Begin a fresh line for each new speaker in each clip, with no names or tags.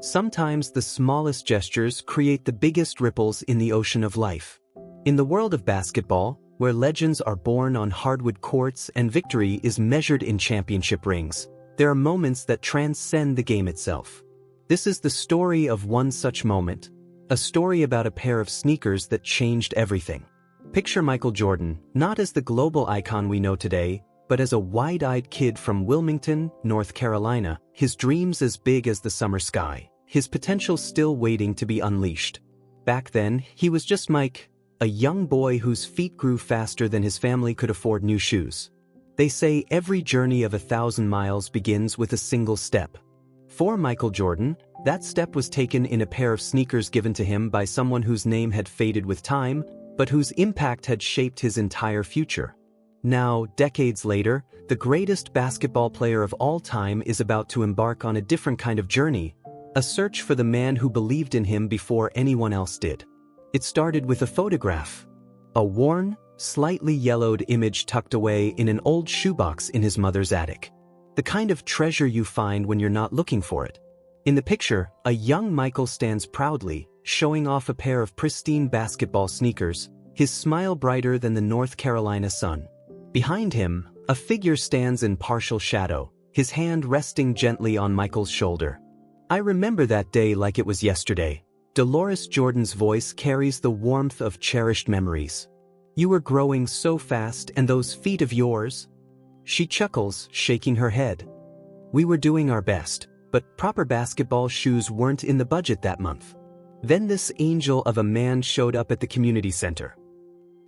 Sometimes the smallest gestures create the biggest ripples in the ocean of life. In the world of basketball, where legends are born on hardwood courts and victory is measured in championship rings, there are moments that transcend the game itself. This is the story of one such moment, a story about a pair of sneakers that changed everything. Picture Michael Jordan, not as the global icon we know today, but as a wide-eyed kid from Wilmington, North Carolina, his dreams as big as the summer sky, his potential still waiting to be unleashed. Back then, he was just Mike, a young boy whose feet grew faster than his family could afford new shoes. They say every journey of 1,000 miles begins with a single step. For Michael Jordan, that step was taken in a pair of sneakers given to him by someone whose name had faded with time, but whose impact had shaped his entire future. Now, decades later, the greatest basketball player of all time is about to embark on a different kind of journey, a search for the man who believed in him before anyone else did. It started with a photograph. A worn, slightly yellowed image tucked away in an old shoebox in his mother's attic. The kind of treasure you find when you're not looking for it. In the picture, a young Michael stands proudly, showing off a pair of pristine basketball sneakers, his smile brighter than the North Carolina sun. Behind him, a figure stands in partial shadow, his hand resting gently on Michael's shoulder. I remember that day like it was yesterday. Dolores Jordan's voice carries the warmth of cherished memories. You were growing so fast, and those feet of yours? She chuckles, shaking her head. We were doing our best, but proper basketball shoes weren't in the budget that month. Then this angel of a man showed up at the community center.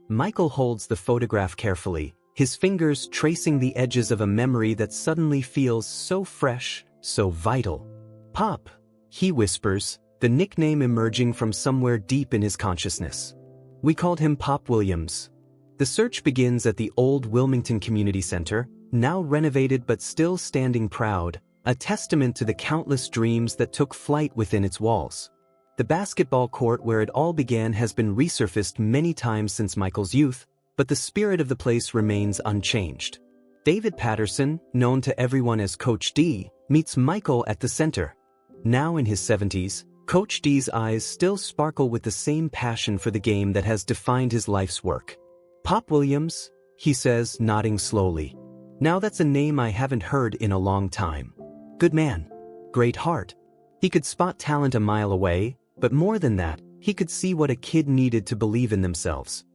Michael holds the photograph carefully, his fingers tracing the edges of a memory that suddenly feels so fresh, so vital. Pop, he whispers, the nickname emerging from somewhere deep in his consciousness. We called him Pop Williams. The search begins at the old Wilmington Community Center, now renovated but still standing proud, a testament to the countless dreams that took flight within its walls. The basketball court where it all began has been resurfaced many times since Michael's youth, but the spirit of the place remains unchanged. David Patterson, known to everyone as Coach D, meets Michael at the center. Now in his 70s, Coach D's eyes still sparkle with the same passion for the game that has defined his life's work. Pop Williams, he says, nodding slowly. Now that's a name I haven't heard in a long time. Good man. Great heart. He could spot talent a mile away, but more than that, he could see what a kid needed to believe in themselves.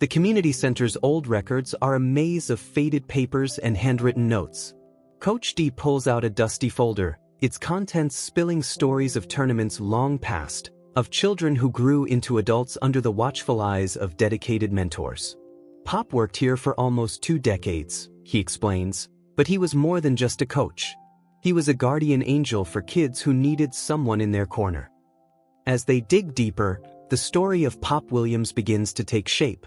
The community center's old records are a maze of faded papers and handwritten notes. Coach D pulls out a dusty folder, its contents spilling stories of tournaments long past, of children who grew into adults under the watchful eyes of dedicated mentors. Pop worked here for almost 2 decades, he explains, but he was more than just a coach. He was a guardian angel for kids who needed someone in their corner. As they dig deeper, the story of Pop Williams begins to take shape.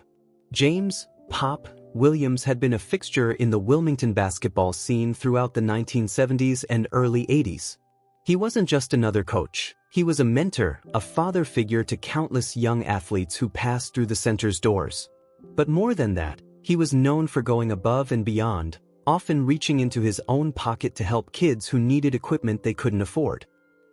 James Pop Williams had been a fixture in the Wilmington basketball scene throughout the 1970s and early 80s. He wasn't just another coach. He was a mentor, a father figure to countless young athletes who passed through the center's doors. But more than that, he was known for going above and beyond, often reaching into his own pocket to help kids who needed equipment they couldn't afford.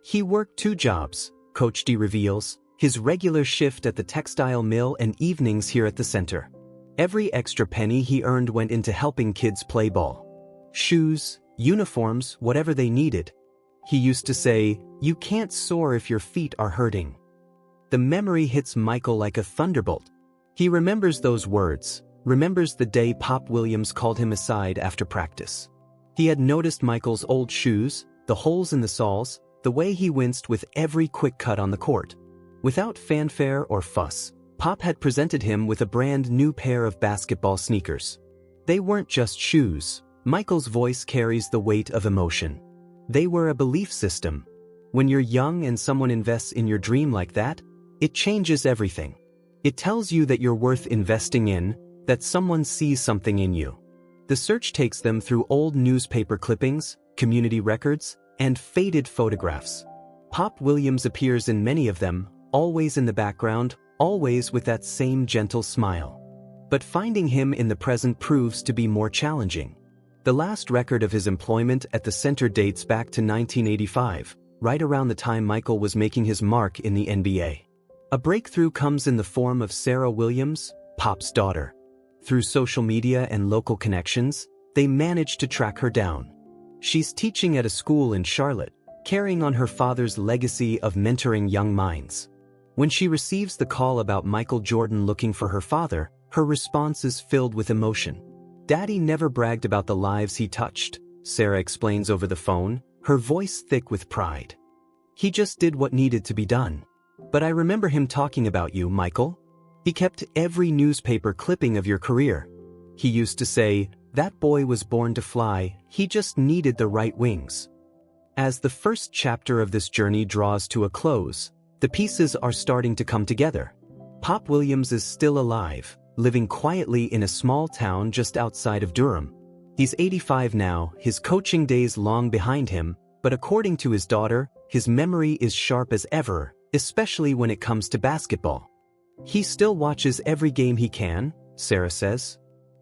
He worked 2 jobs, Coach D reveals, his regular shift at the textile mill and evenings here at the center. Every extra penny he earned went into helping kids play ball. Shoes, uniforms, whatever they needed. He used to say, "You can't soar if your feet are hurting." The memory hits Michael like a thunderbolt. He remembers those words, remembers the day Pop Williams called him aside after practice. He had noticed Michael's old shoes, the holes in the soles, the way he winced with every quick cut on the court. Without fanfare or fuss, Pop had presented him with a brand new pair of basketball sneakers. They weren't just shoes. Michael's voice carries the weight of emotion. They were a belief system. When you're young and someone invests in your dream like that, it changes everything. It tells you that you're worth investing in, that someone sees something in you. The search takes them through old newspaper clippings, community records, and faded photographs. Pop Williams appears in many of them, always in the background, always with that same gentle smile. But finding him in the present proves to be more challenging. The last record of his employment at the center dates back to 1985, right around the time Michael was making his mark in the NBA. A breakthrough comes in the form of Sarah Williams, Pop's daughter. Through social media and local connections, they managed to track her down. She's teaching at a school in Charlotte, carrying on her father's legacy of mentoring young minds. When she receives the call about Michael Jordan looking for her father, her response is filled with emotion. "Daddy never bragged about the lives he touched," Sarah explains over the phone, her voice thick with pride. "He just did what needed to be done. But I remember him talking about you, Michael. He kept every newspaper clipping of your career. He used to say, 'That boy was born to fly, he just needed the right wings.'" As the first chapter of this journey draws to a close, the pieces are starting to come together. Pop Williams is still alive, living quietly in a small town just outside of Durham. He's 85 now, his coaching days long behind him, but according to his daughter, his memory is sharp as ever, especially when it comes to basketball. "He still watches every game he can," Sarah says.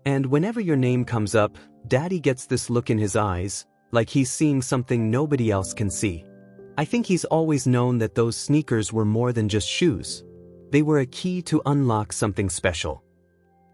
"And whenever your name comes up, Daddy gets this look in his eyes, like he's seeing something nobody else can see. I think he's always known that those sneakers were more than just shoes. They were a key to unlock something special."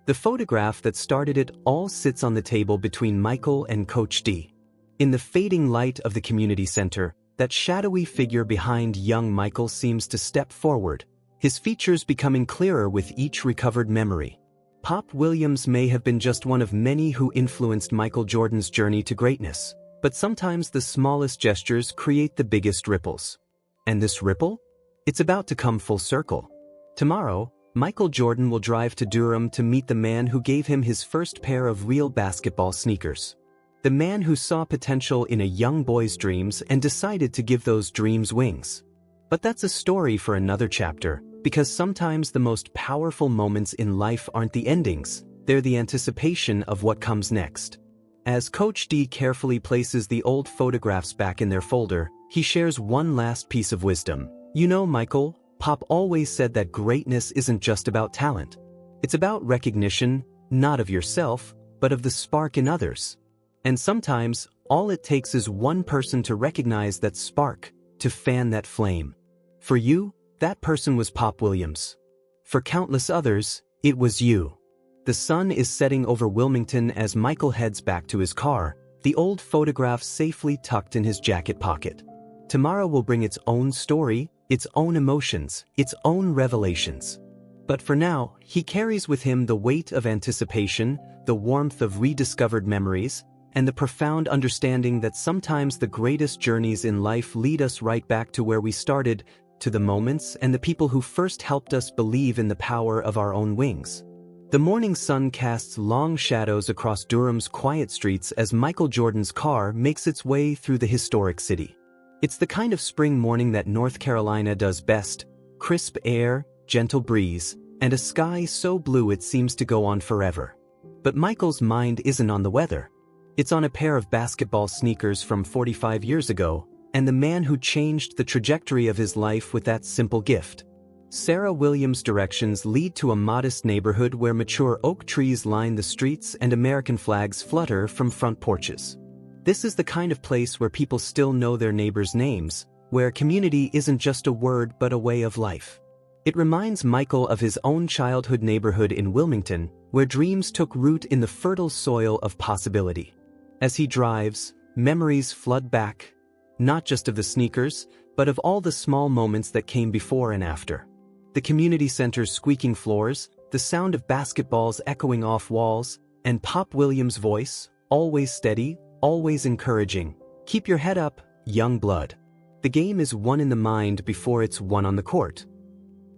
The photograph that started it all sits on the table between Michael and Coach D. In the fading light of the community center, that shadowy figure behind young Michael seems to step forward, his features becoming clearer with each recovered memory. Pop Williams may have been just one of many who influenced Michael Jordan's journey to greatness, but sometimes the smallest gestures create the biggest ripples. And this ripple? It's about to come full circle. Tomorrow, Michael Jordan will drive to Durham to meet the man who gave him his first pair of real basketball sneakers. The man who saw potential in a young boy's dreams and decided to give those dreams wings. But that's a story for another chapter, because sometimes the most powerful moments in life aren't the endings, they're the anticipation of what comes next. As Coach D carefully places the old photographs back in their folder, he shares one last piece of wisdom. "You know, Michael, Pop always said that greatness isn't just about talent. It's about recognition, not of yourself, but of the spark in others. And sometimes, all it takes is one person to recognize that spark, to fan that flame. For you, that person was Pop Williams. For countless others, it was you." The sun is setting over Wilmington as Michael heads back to his car, the old photograph safely tucked in his jacket pocket. Tomorrow will bring its own story, its own emotions, its own revelations. But for now, he carries with him the weight of anticipation, the warmth of rediscovered memories, and the profound understanding that sometimes the greatest journeys in life lead us right back to where we started, to the moments and the people who first helped us believe in the power of our own wings. The morning sun casts long shadows across Durham's quiet streets as Michael Jordan's car makes its way through the historic city. It's the kind of spring morning that North Carolina does best: crisp air, gentle breeze, and a sky so blue it seems to go on forever. But Michael's mind isn't on the weather. It's on a pair of basketball sneakers from 45 years ago, and the man who changed the trajectory of his life with that simple gift. Sarah Williams' directions lead to a modest neighborhood where mature oak trees line the streets and American flags flutter from front porches. This is the kind of place where people still know their neighbors' names, where community isn't just a word but a way of life. It reminds Michael of his own childhood neighborhood in Wilmington, where dreams took root in the fertile soil of possibility. As he drives, memories flood back, not just of the sneakers, but of all the small moments that came before and after. The community center's squeaking floors, the sound of basketballs echoing off walls, and Pop Williams' voice, always steady, always encouraging. "Keep your head up, young blood. The game is won in the mind before it's won on the court."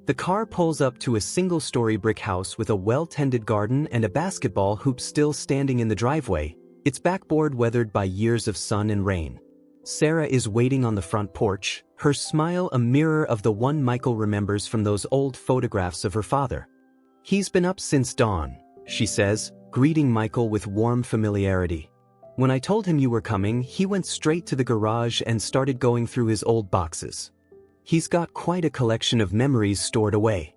The car pulls up to a single-story brick house with a well-tended garden and a basketball hoop still standing in the driveway, its backboard weathered by years of sun and rain. Sarah is waiting on the front porch, her smile a mirror of the one Michael remembers from those old photographs of her father. "He's been up since dawn," she says, greeting Michael with warm familiarity. "When I told him you were coming, he went straight to the garage and started going through his old boxes. He's got quite a collection of memories stored away."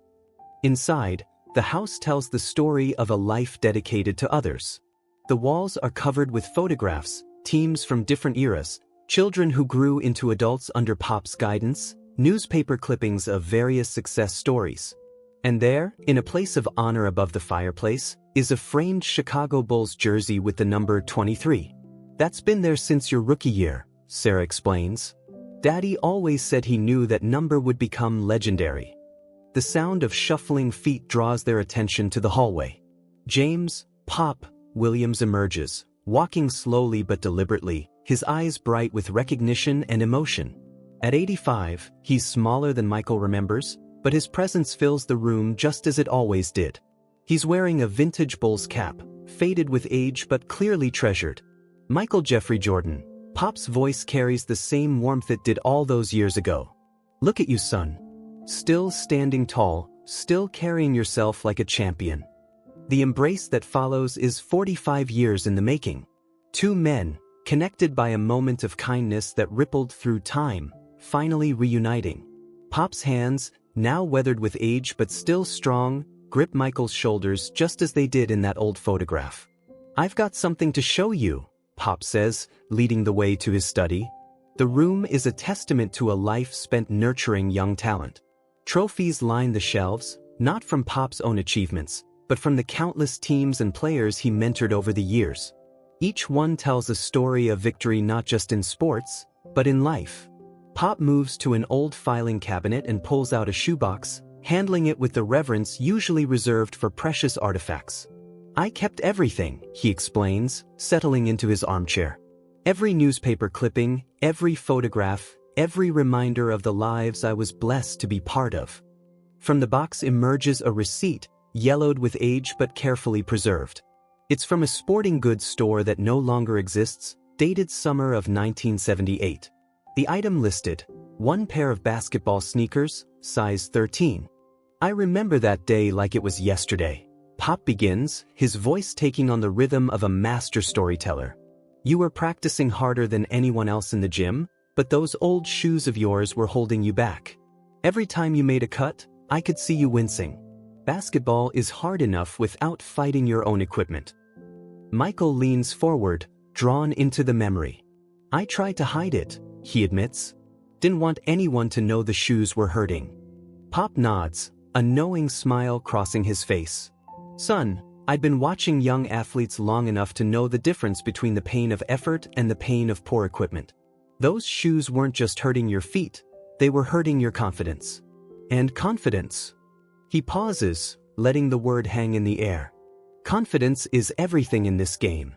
Inside, the house tells the story of a life dedicated to others. The walls are covered with photographs, teams from different eras, Children who grew into adults under Pop's guidance, newspaper clippings of various success stories. And there, in a place of honor above the fireplace, is a framed Chicago Bulls jersey with the number 23. That's been there since your rookie year, Sarah explains. Daddy always said he knew that number would become legendary. The sound of shuffling feet draws their attention to the hallway. James, Pop, Williams emerges, walking slowly but deliberately, his eyes bright with recognition and emotion. At 85, he's smaller than Michael remembers, but his presence fills the room just as it always did. He's wearing a vintage Bulls cap, faded with age but clearly treasured. Michael Jeffrey Jordan. Pop's voice carries the same warmth it did all those years ago. Look at you, son. Still standing tall, still carrying yourself like a champion. The embrace that follows is 45 years in the making. Two men, connected by a moment of kindness that rippled through time, finally reuniting. Pop's hands, now weathered with age but still strong, grip Michael's shoulders just as they did in that old photograph. "I've got something to show you," Pop says, leading the way to his study. The room is a testament to a life spent nurturing young talent. Trophies line the shelves, not from Pop's own achievements, but from the countless teams and players he mentored over the years. Each one tells a story of victory not just in sports, but in life. Pop moves to an old filing cabinet and pulls out a shoebox, handling it with the reverence usually reserved for precious artifacts. "I kept everything," he explains, settling into his armchair. "Every newspaper clipping, every photograph, every reminder of the lives I was blessed to be part of." From the box emerges a receipt, yellowed with age but carefully preserved. It's from a sporting goods store that no longer exists, dated summer of 1978. The item listed, one pair of basketball sneakers, size 13. "I remember that day like it was yesterday," Pop begins, his voice taking on the rhythm of a master storyteller. "You were practicing harder than anyone else in the gym, but those old shoes of yours were holding you back. Every time you made a cut, I could see you wincing. Basketball is hard enough without fighting your own equipment." Michael leans forward, drawn into the memory. "I tried to hide it," he admits. "Didn't want anyone to know the shoes were hurting." Pop nods, a knowing smile crossing his face. "Son, I'd been watching young athletes long enough to know the difference between the pain of effort and the pain of poor equipment. Those shoes weren't just hurting your feet, they were hurting your confidence." "And confidence." He pauses, letting the word hang in the air. "Confidence is everything in this game."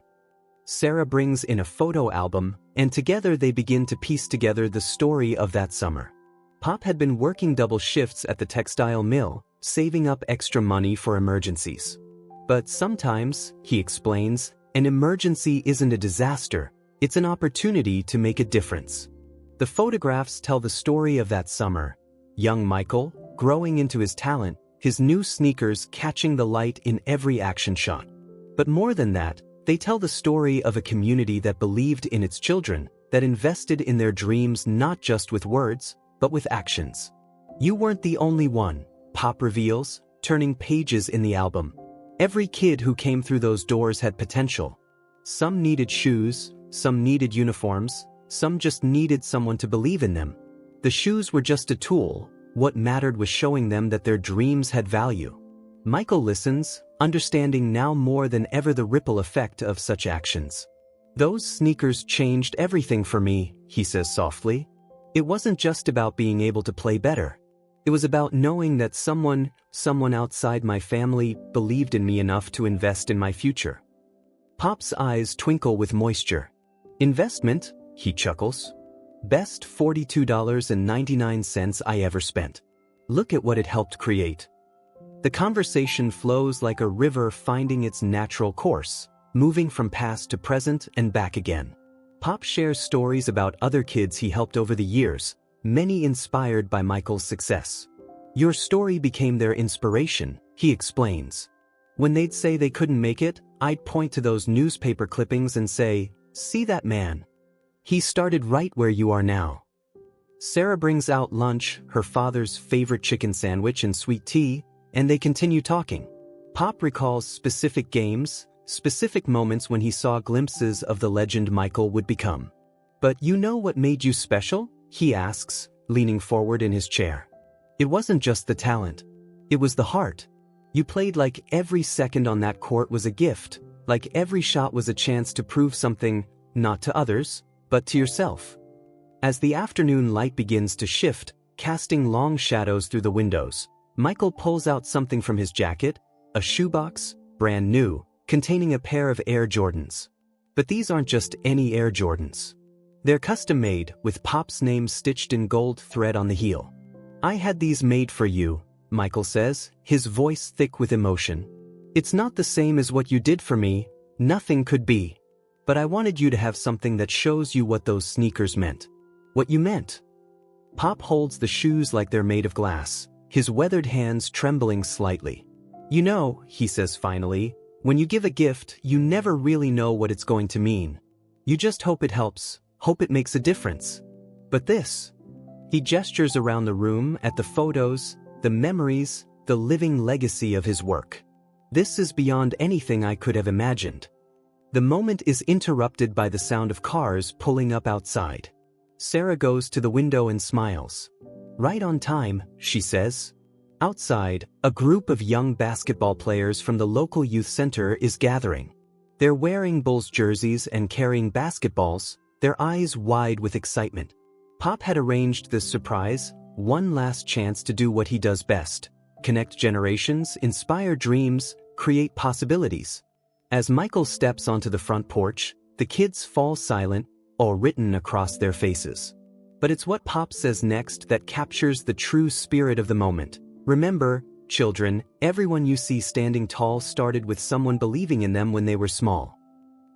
Sarah brings in a photo album, and together they begin to piece together the story of that summer. Pop had been working double shifts at the textile mill, saving up extra money for emergencies. But sometimes, he explains, an emergency isn't a disaster, it's an opportunity to make a difference. The photographs tell the story of that summer. Young Michael, growing into his talent, his new sneakers catching the light in every action shot. But more than that, they tell the story of a community that believed in its children, that invested in their dreams not just with words, but with actions. "You weren't the only one," Pop reveals, turning pages in the album. "Every kid who came through those doors had potential. Some needed shoes, some needed uniforms, some just needed someone to believe in them. The shoes were just a tool, what mattered was showing them that their dreams had value." Michael listens, understanding now more than ever the ripple effect of such actions. "Those sneakers changed everything for me," he says softly. "It wasn't just about being able to play better. It was about knowing that someone outside my family believed in me enough to invest in my future." Pop's eyes twinkle with moisture. "Investment?" he chuckles. "Best $42.99 I ever spent. Look at what it helped create." The conversation flows like a river finding its natural course, moving from past to present and back again. Pop shares stories about other kids he helped over the years, many inspired by Michael's success. "Your story became their inspiration," he explains. "When they'd say they couldn't make it, I'd point to those newspaper clippings and say, 'See that man? He started right where you are now.'" Sarah brings out lunch, her father's favorite chicken sandwich and sweet tea, and they continue talking. Pop recalls specific games, specific moments when he saw glimpses of the legend Michael would become. But you know what made you special? He asks, leaning forward in his chair. It wasn't just the talent. It was the heart. You played like every second on that court was a gift, like every shot was a chance to prove something, not to others, but to yourself. As the afternoon light begins to shift, casting long shadows through the windows, Michael pulls out something from his jacket, a shoebox, brand new, containing a pair of Air Jordans. But these aren't just any Air Jordans. They're custom-made, with Pop's name stitched in gold thread on the heel. I had these made for you, Michael says, his voice thick with emotion. It's not the same as what you did for me, nothing could be. But I wanted you to have something that shows you what those sneakers meant. What you meant. Pop holds the shoes like they're made of glass, his weathered hands trembling slightly. You know, he says finally, when you give a gift, you never really know what it's going to mean. You just hope it helps, hope it makes a difference. But this. He gestures around the room at the photos, the memories, the living legacy of his work. This is beyond anything I could have imagined. The moment is interrupted by the sound of cars pulling up outside. Sarah goes to the window and smiles. Right on time, she says. Outside, a group of young basketball players from the local youth center is gathering. They're wearing Bulls jerseys and carrying basketballs, their eyes wide with excitement. Pop had arranged this surprise, one last chance to do what he does best: connect generations, inspire dreams, create possibilities. As Michael steps onto the front porch, the kids fall silent, all written across their faces. But it's what Pop says next that captures the true spirit of the moment. Remember, children, everyone you see standing tall started with someone believing in them when they were small.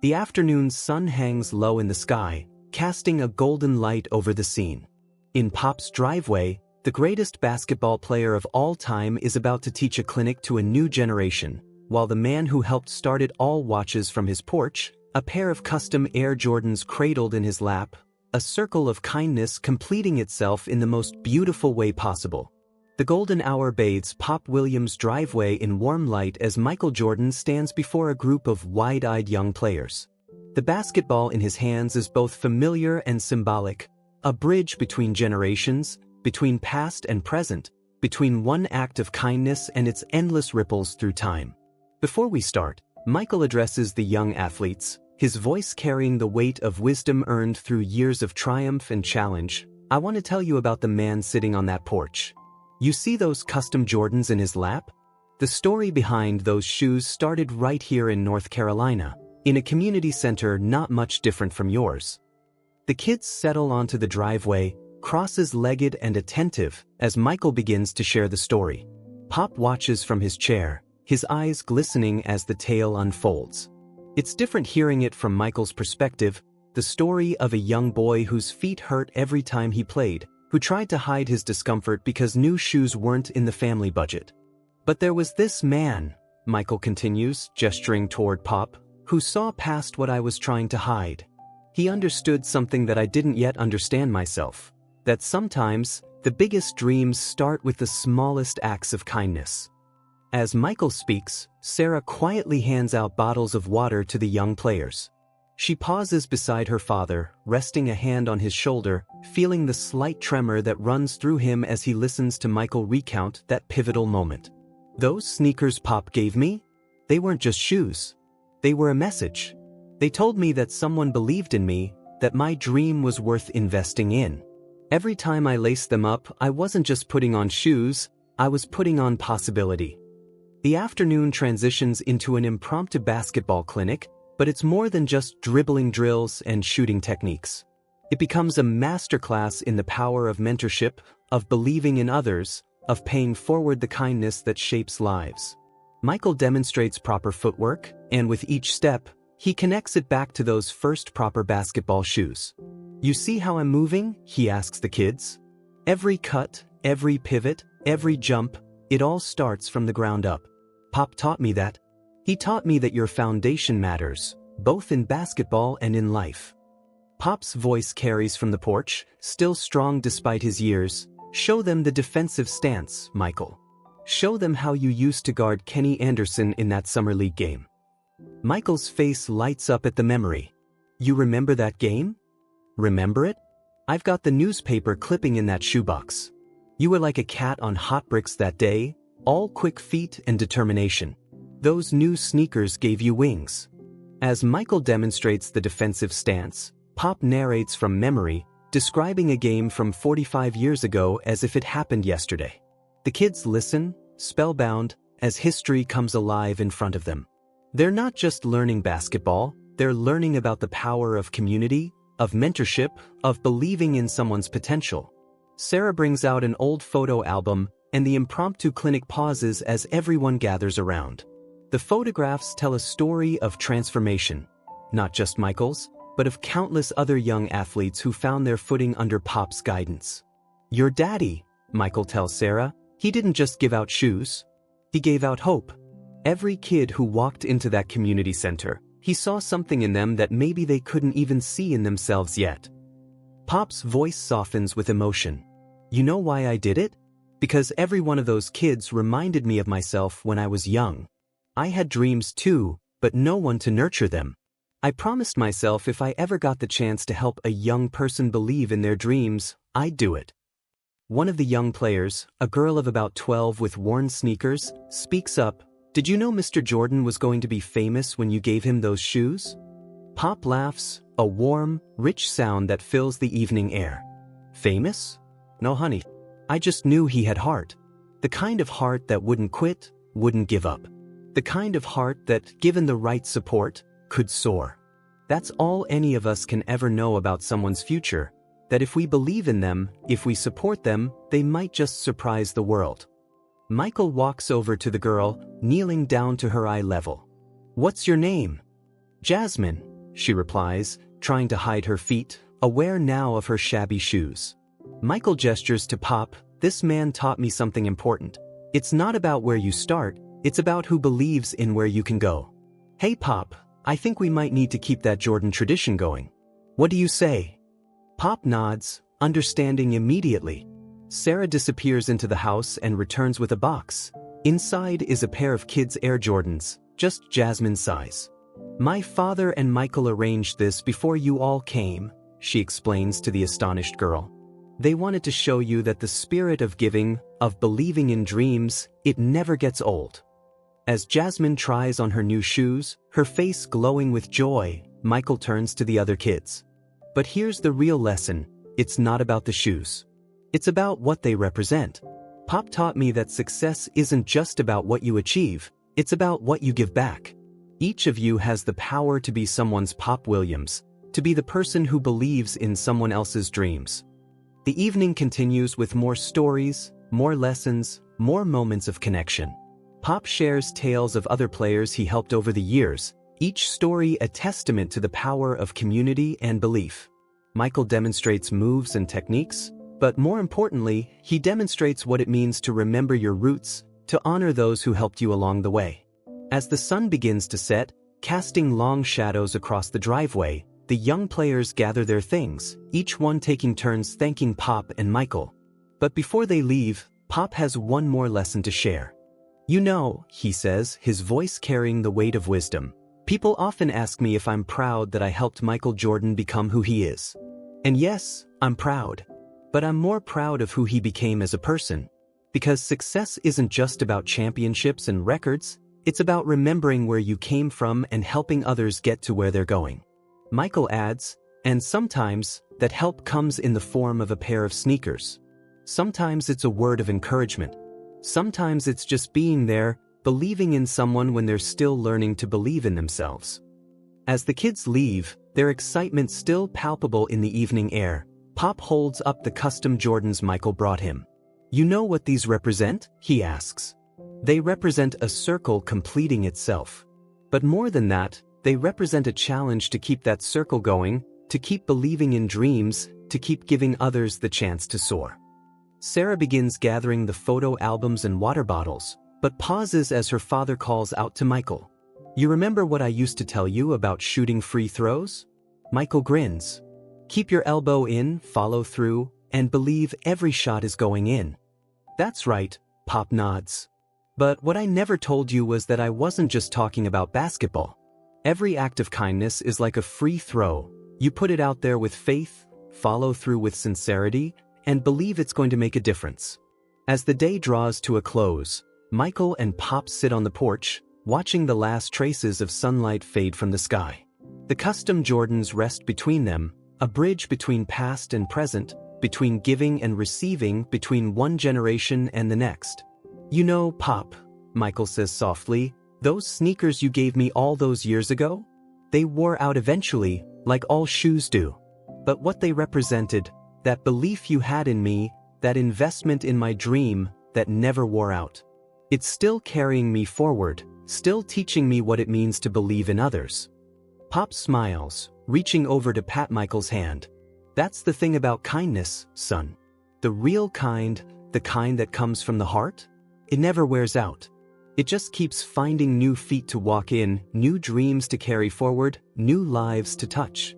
The afternoon sun hangs low in the sky, casting a golden light over the scene. In Pop's driveway, the greatest basketball player of all time is about to teach a clinic to a new generation, while the man who helped start it all watches from his porch, a pair of custom Air Jordans cradled in his lap, a circle of kindness completing itself in the most beautiful way possible. The golden hour bathes Pop Williams' driveway in warm light as Michael Jordan stands before a group of wide-eyed young players. The basketball in his hands is both familiar and symbolic, a bridge between generations, between past and present, between one act of kindness and its endless ripples through time. Before we start, Michael addresses the young athletes, his voice carrying the weight of wisdom earned through years of triumph and challenge. I want to tell you about the man sitting on that porch. You see those custom Jordans in his lap? The story behind those shoes started right here in North Carolina, in a community center not much different from yours. The kids settle onto the driveway, crosses-legged and attentive, as Michael begins to share the story. Pop watches from his chair, his eyes glistening as the tale unfolds. It's different hearing it from Michael's perspective, the story of a young boy whose feet hurt every time he played, who tried to hide his discomfort because new shoes weren't in the family budget. But there was this man, Michael continues, gesturing toward Pop, who saw past what I was trying to hide. He understood something that I didn't yet understand myself, that sometimes the biggest dreams start with the smallest acts of kindness. As Michael speaks, Sarah quietly hands out bottles of water to the young players. She pauses beside her father, resting a hand on his shoulder, feeling the slight tremor that runs through him as he listens to Michael recount that pivotal moment. Those sneakers Pop gave me? They weren't just shoes. They were a message. They told me that someone believed in me, that my dream was worth investing in. Every time I laced them up, I wasn't just putting on shoes, I was putting on possibility. The afternoon transitions into an impromptu basketball clinic, but it's more than just dribbling drills and shooting techniques. It becomes a masterclass in the power of mentorship, of believing in others, of paying forward the kindness that shapes lives. Michael demonstrates proper footwork, and with each step, he connects it back to those first proper basketball shoes. You see how I'm moving? He asks the kids. Every cut, every pivot, every jump, it all starts from the ground up. Pop taught me that. He taught me that your foundation matters, both in basketball and in life. Pop's voice carries from the porch, still strong despite his years. Show them the defensive stance, Michael. Show them how you used to guard Kenny Anderson in that summer league game. Michael's face lights up at the memory. You remember that game? Remember it? I've got the newspaper clipping in that shoebox. You were like a cat on hot bricks that day, all quick feet and determination. Those new sneakers gave you wings." As Michael demonstrates the defensive stance, Pop narrates from memory, describing a game from 45 years ago as if it happened yesterday. The kids listen, spellbound, as history comes alive in front of them. They're not just learning basketball, they're learning about the power of community, of mentorship, of believing in someone's potential. Sarah brings out an old photo album, and the impromptu clinic pauses as everyone gathers around. The photographs tell a story of transformation, not just Michael's, but of countless other young athletes who found their footing under Pop's guidance. "Your daddy," Michael tells Sarah, "he didn't just give out shoes. He gave out hope." Every kid who walked into that community center, he saw something in them that maybe they couldn't even see in themselves yet. Pop's voice softens with emotion. "You know why I did it? Because every one of those kids reminded me of myself when I was young. I had dreams too, but no one to nurture them. I promised myself if I ever got the chance to help a young person believe in their dreams, I'd do it." One of the young players, a girl of about 12 with worn sneakers, speaks up, "Did you know Mr. Jordan was going to be famous when you gave him those shoes?" Pop laughs, a warm, rich sound that fills the evening air. "Famous? No, honey. I just knew he had heart. The kind of heart that wouldn't quit, wouldn't give up. The kind of heart that, given the right support, could soar. That's all any of us can ever know about someone's future, that if we believe in them, if we support them, they might just surprise the world." Michael walks over to the girl, kneeling down to her eye level. "What's your name?" "Jasmine," she replies, trying to hide her feet, aware now of her shabby shoes. Michael gestures to Pop, "This man taught me something important. It's not about where you start, it's about who believes in where you can go. Hey Pop, I think we might need to keep that Jordan tradition going. What do you say?" Pop nods, understanding immediately. Sarah disappears into the house and returns with a box. Inside is a pair of kids' Air Jordans, just Jasmine's size. "My father and Michael arranged this before you all came," she explains to the astonished girl. "They wanted to show you that the spirit of giving, of believing in dreams, it never gets old." As Jasmine tries on her new shoes, her face glowing with joy, Michael turns to the other kids. "But here's the real lesson, it's not about the shoes. It's about what they represent. Pop taught me that success isn't just about what you achieve, it's about what you give back. Each of you has the power to be someone's Pop Williams, to be the person who believes in someone else's dreams." The evening continues with more stories, more lessons, more moments of connection. Pop shares tales of other players he helped over the years, each story a testament to the power of community and belief. Michael demonstrates moves and techniques, but more importantly, he demonstrates what it means to remember your roots, to honor those who helped you along the way. As the sun begins to set, casting long shadows across the driveway, the young players gather their things, each one taking turns thanking Pop and Michael. But before they leave, Pop has one more lesson to share. "You know," he says, his voice carrying the weight of wisdom, "people often ask me if I'm proud that I helped Michael Jordan become who he is. And yes, I'm proud. But I'm more proud of who he became as a person. Because success isn't just about championships and records, it's about remembering where you came from and helping others get to where they're going." Michael adds, "And sometimes, that help comes in the form of a pair of sneakers. Sometimes it's a word of encouragement. Sometimes it's just being there, believing in someone when they're still learning to believe in themselves." As the kids leave, their excitement still palpable in the evening air, Pop holds up the custom Jordans Michael brought him. "You know what these represent?" he asks. "They represent a circle completing itself. But more than that, they represent a challenge to keep that circle going, to keep believing in dreams, to keep giving others the chance to soar." Sarah begins gathering the photo albums and water bottles, but pauses as her father calls out to Michael. "You remember what I used to tell you about shooting free throws?" Michael grins. "Keep your elbow in, follow through, and believe every shot is going in." "That's right," Pop nods. "But what I never told you was that I wasn't just talking about basketball. Every act of kindness is like a free throw. You put it out there with faith, follow through with sincerity, and believe it's going to make a difference. As the day draws to a close, Michael and Pop sit on the porch, watching the last traces of sunlight fade from the sky. The custom Jordans rest between them, a bridge between past and present, between giving and receiving, between one generation and the next. "You know, Pop," Michael says softly, "those sneakers you gave me all those years ago? They wore out eventually, like all shoes do. But what they represented, that belief you had in me, that investment in my dream, that never wore out. It's still carrying me forward, still teaching me what it means to believe in others." Pop smiles, reaching over to pat Michael's hand. "That's the thing about kindness, son. The real kind, the kind that comes from the heart, it never wears out. It just keeps finding new feet to walk in, new dreams to carry forward, new lives to touch."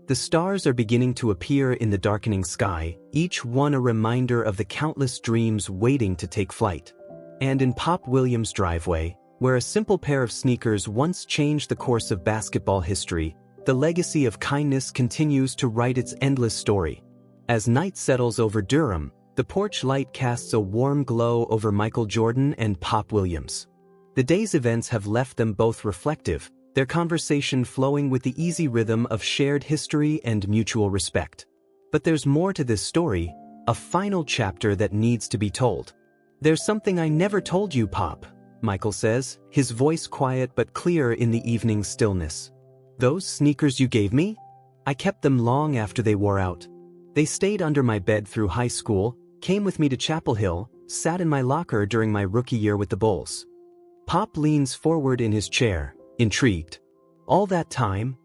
The stars are beginning to appear in the darkening sky, each one a reminder of the countless dreams waiting to take flight. And in Pop Williams' driveway, where a simple pair of sneakers once changed the course of basketball history, the legacy of kindness continues to write its endless story. As night settles over Durham, the porch light casts a warm glow over Michael Jordan and Pop Williams. The day's events have left them both reflective, their conversation flowing with the easy rhythm of shared history and mutual respect. But there's more to this story, a final chapter that needs to be told. "There's something I never told you, Pop," Michael says, his voice quiet but clear in the evening stillness. "Those sneakers you gave me? I kept them long after they wore out. They stayed under my bed through high school, came with me to Chapel Hill, sat in my locker during my rookie year with the Bulls." Pop leans forward in his chair, intrigued. "All that time?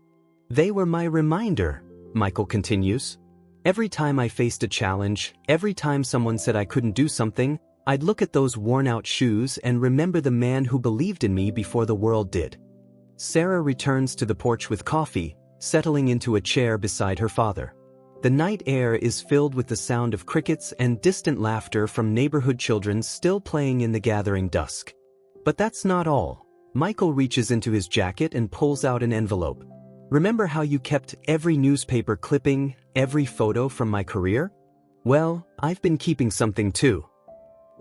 They were my reminder," Michael continues. "Every time I faced a challenge, every time someone said I couldn't do something, I'd look at those worn-out shoes and remember the man who believed in me before the world did." Sarah returns to the porch with coffee, settling into a chair beside her father. The night air is filled with the sound of crickets and distant laughter from neighborhood children still playing in the gathering dusk. But that's not all. Michael reaches into his jacket and pulls out an envelope. "Remember how you kept every newspaper clipping, every photo from my career? Well, I've been keeping something too."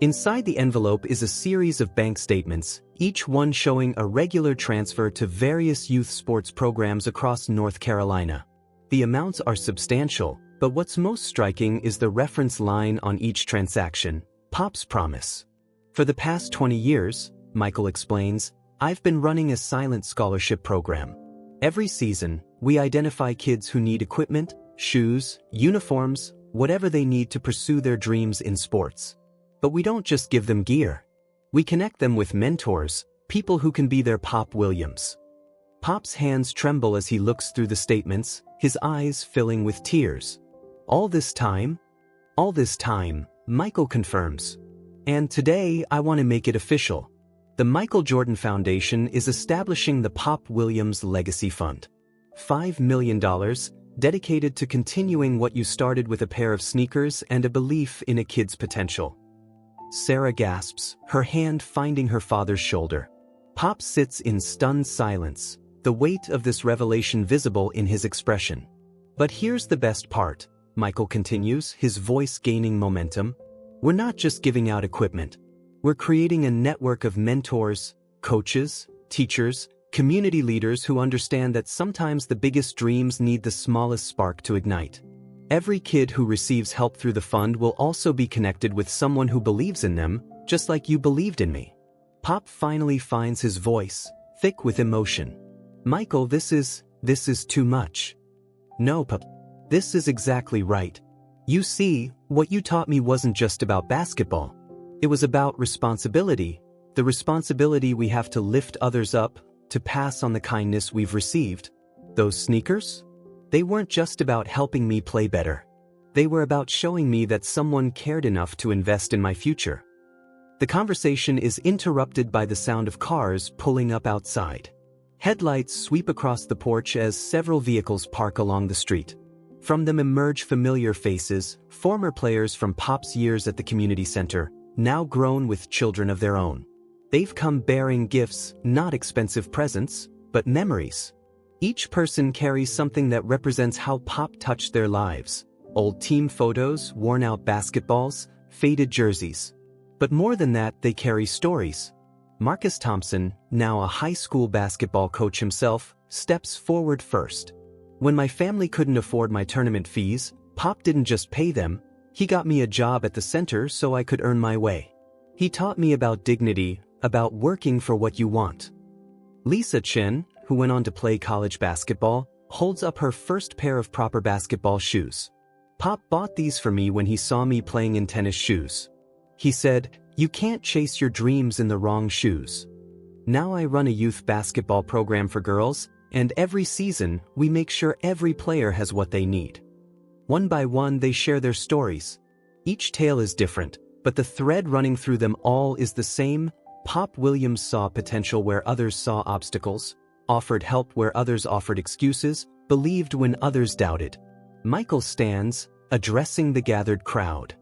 Inside the envelope is a series of bank statements, each one showing a regular transfer to various youth sports programs across North Carolina. The amounts are substantial, but what's most striking is the reference line on each transaction, Pop's Promise. "For the past 20 years, Michael explains, I've been running a silent scholarship program. Every season, we identify kids who need equipment, shoes, uniforms, whatever they need to pursue their dreams in sports. But we don't just give them gear. We connect them with mentors, people who can be their Pop Williams." Pop's hands tremble as he looks through the statements, his eyes filling with tears. All this time, Michael confirms. "And today I want to make it official. The Michael Jordan Foundation is establishing the Pop Williams Legacy Fund. $5 million, dedicated to continuing what you started with a pair of sneakers and a belief in a kid's potential." Sarah gasps, her hand finding her father's shoulder. Pop sits in stunned silence, the weight of this revelation visible in his expression. "But here's the best part," Michael continues, his voice gaining momentum. "We're not just giving out equipment. We're creating a network of mentors, coaches, teachers, community leaders who understand that sometimes the biggest dreams need the smallest spark to ignite. Every kid who receives help through the fund will also be connected with someone who believes in them, just like you believed in me." Pop finally finds his voice, thick with emotion. "Michael, this is too much." "No, Pop. This is exactly right. You see, what you taught me wasn't just about basketball. It was about responsibility, the responsibility we have to lift others up, to pass on the kindness we've received. Those sneakers? They weren't just about helping me play better. They were about showing me that someone cared enough to invest in my future." The conversation is interrupted by the sound of cars pulling up outside. Headlights sweep across the porch as several vehicles park along the street. From them emerge familiar faces, former players from Pop's years at the community center, now grown with children of their own. They've come bearing gifts, not expensive presents, but memories. Each person carries something that represents how Pop touched their lives, old team photos, worn-out basketballs, faded jerseys. But more than that, they carry stories. Marcus Thompson, now a high school basketball coach himself, steps forward first. When my family couldn't afford my tournament fees, Pop didn't just pay them, he got me a job at the center so I could earn my way. He taught me about dignity, about working for what you want. Lisa Chen, who went on to play college basketball, holds up her first pair of proper basketball shoes. Pop bought these for me when he saw me playing in tennis shoes. He said, "You can't chase your dreams in the wrong shoes." Now I run a youth basketball program for girls, and every season, we make sure every player has what they need. One by one, they share their stories. Each tale is different, but the thread running through them all is the same. Pop Williams saw potential where others saw obstacles, offered help where others offered excuses, believed when others doubted. Michael stands, addressing the gathered crowd.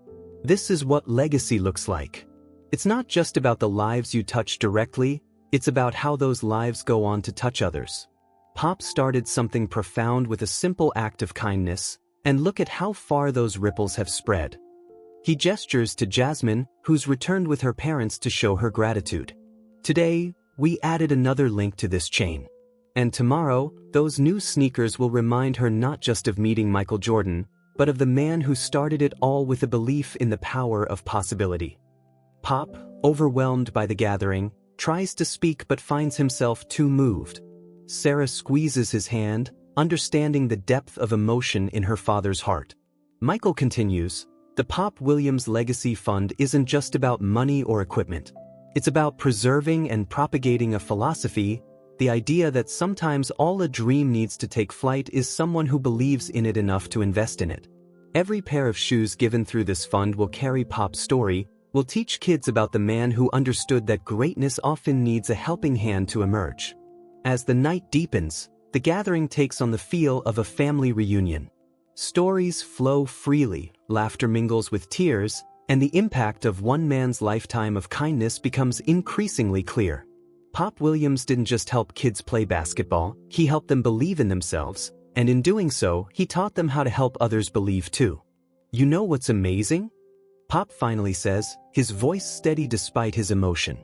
This is what legacy looks like. It's not just about the lives you touch directly, it's about how those lives go on to touch others. Pop started something profound with a simple act of kindness, and look at how far those ripples have spread. He gestures to Jasmine, who's returned with her parents to show her gratitude. Today, we added another link to this chain. And tomorrow, those new sneakers will remind her not just of meeting Michael Jordan, but of the man who started it all with a belief in the power of possibility. Pop, overwhelmed by the gathering, tries to speak but finds himself too moved. Sarah squeezes his hand, understanding the depth of emotion in her father's heart. Michael continues, "The Pop Williams Legacy Fund isn't just about money or equipment. It's about preserving and propagating a philosophy, the idea that sometimes all a dream needs to take flight is someone who believes in it enough to invest in it." Every pair of shoes given through this fund will carry Pop's story, will teach kids about the man who understood that greatness often needs a helping hand to emerge. As the night deepens, the gathering takes on the feel of a family reunion. Stories flow freely, laughter mingles with tears, and the impact of one man's lifetime of kindness becomes increasingly clear. Pop Williams didn't just help kids play basketball, he helped them believe in themselves, and in doing so, he taught them how to help others believe too. "You know what's amazing?" Pop finally says, his voice steady despite his emotion.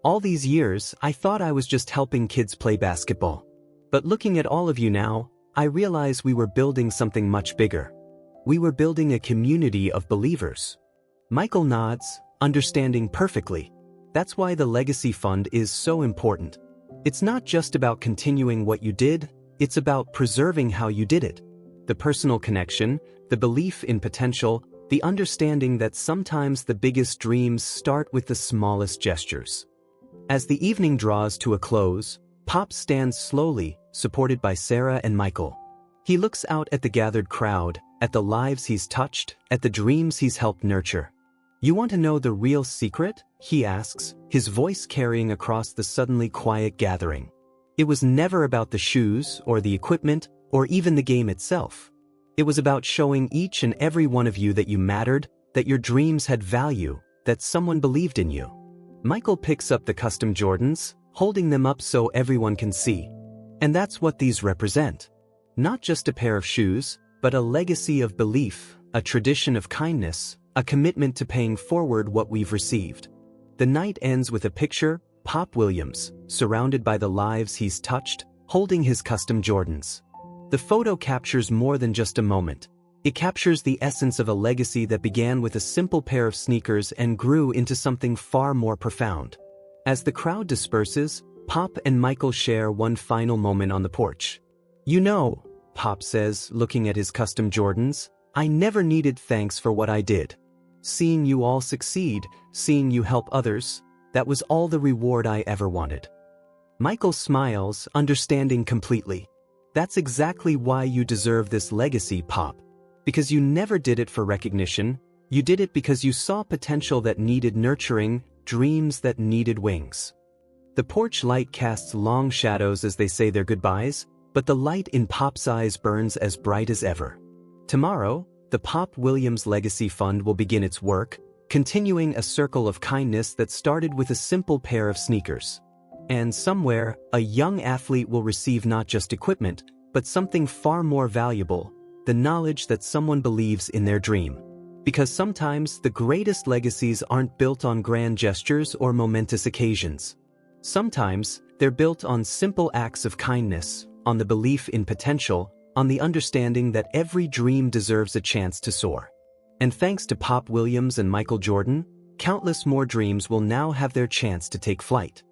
"All these years, I thought I was just helping kids play basketball. But looking at all of you now, I realize we were building something much bigger. We were building a community of believers." Michael nods, understanding perfectly. That's why the Legacy Fund is so important. It's not just about continuing what you did, it's about preserving how you did it. The personal connection, the belief in potential, the understanding that sometimes the biggest dreams start with the smallest gestures. As the evening draws to a close, Pop stands slowly, supported by Sarah and Michael. He looks out at the gathered crowd, at the lives he's touched, at the dreams he's helped nurture. "You want to know the real secret?" he asks, his voice carrying across the suddenly quiet gathering. "It was never about the shoes, or the equipment, or even the game itself. It was about showing each and every one of you that you mattered, that your dreams had value, that someone believed in you." Michael picks up the custom Jordans, holding them up so everyone can see. And that's what these represent. Not just a pair of shoes, but a legacy of belief, a tradition of kindness, a commitment to paying forward what we've received. The night ends with a picture, Pop Williams, surrounded by the lives he's touched, holding his custom Jordans. The photo captures more than just a moment. It captures the essence of a legacy that began with a simple pair of sneakers and grew into something far more profound. As the crowd disperses, Pop and Michael share one final moment on the porch. "You know," Pop says, looking at his custom Jordans, "I never needed thanks for what I did. Seeing you all succeed, seeing you help others, that was all the reward I ever wanted." Michael smiles, understanding completely. "That's exactly why you deserve this legacy, Pop. Because you never did it for recognition, you did it because you saw potential that needed nurturing, dreams that needed wings." The porch light casts long shadows as they say their goodbyes, but the light in Pop's eyes burns as bright as ever. Tomorrow, the Pop Williams Legacy Fund will begin its work, continuing a circle of kindness that started with a simple pair of sneakers. And somewhere, a young athlete will receive not just equipment, but something far more valuable, the knowledge that someone believes in their dream. Because sometimes the greatest legacies aren't built on grand gestures or momentous occasions. Sometimes they're built on simple acts of kindness, on the belief in potential, on the understanding that every dream deserves a chance to soar. And thanks to Pop Williams and Michael Jordan, countless more dreams will now have their chance to take flight.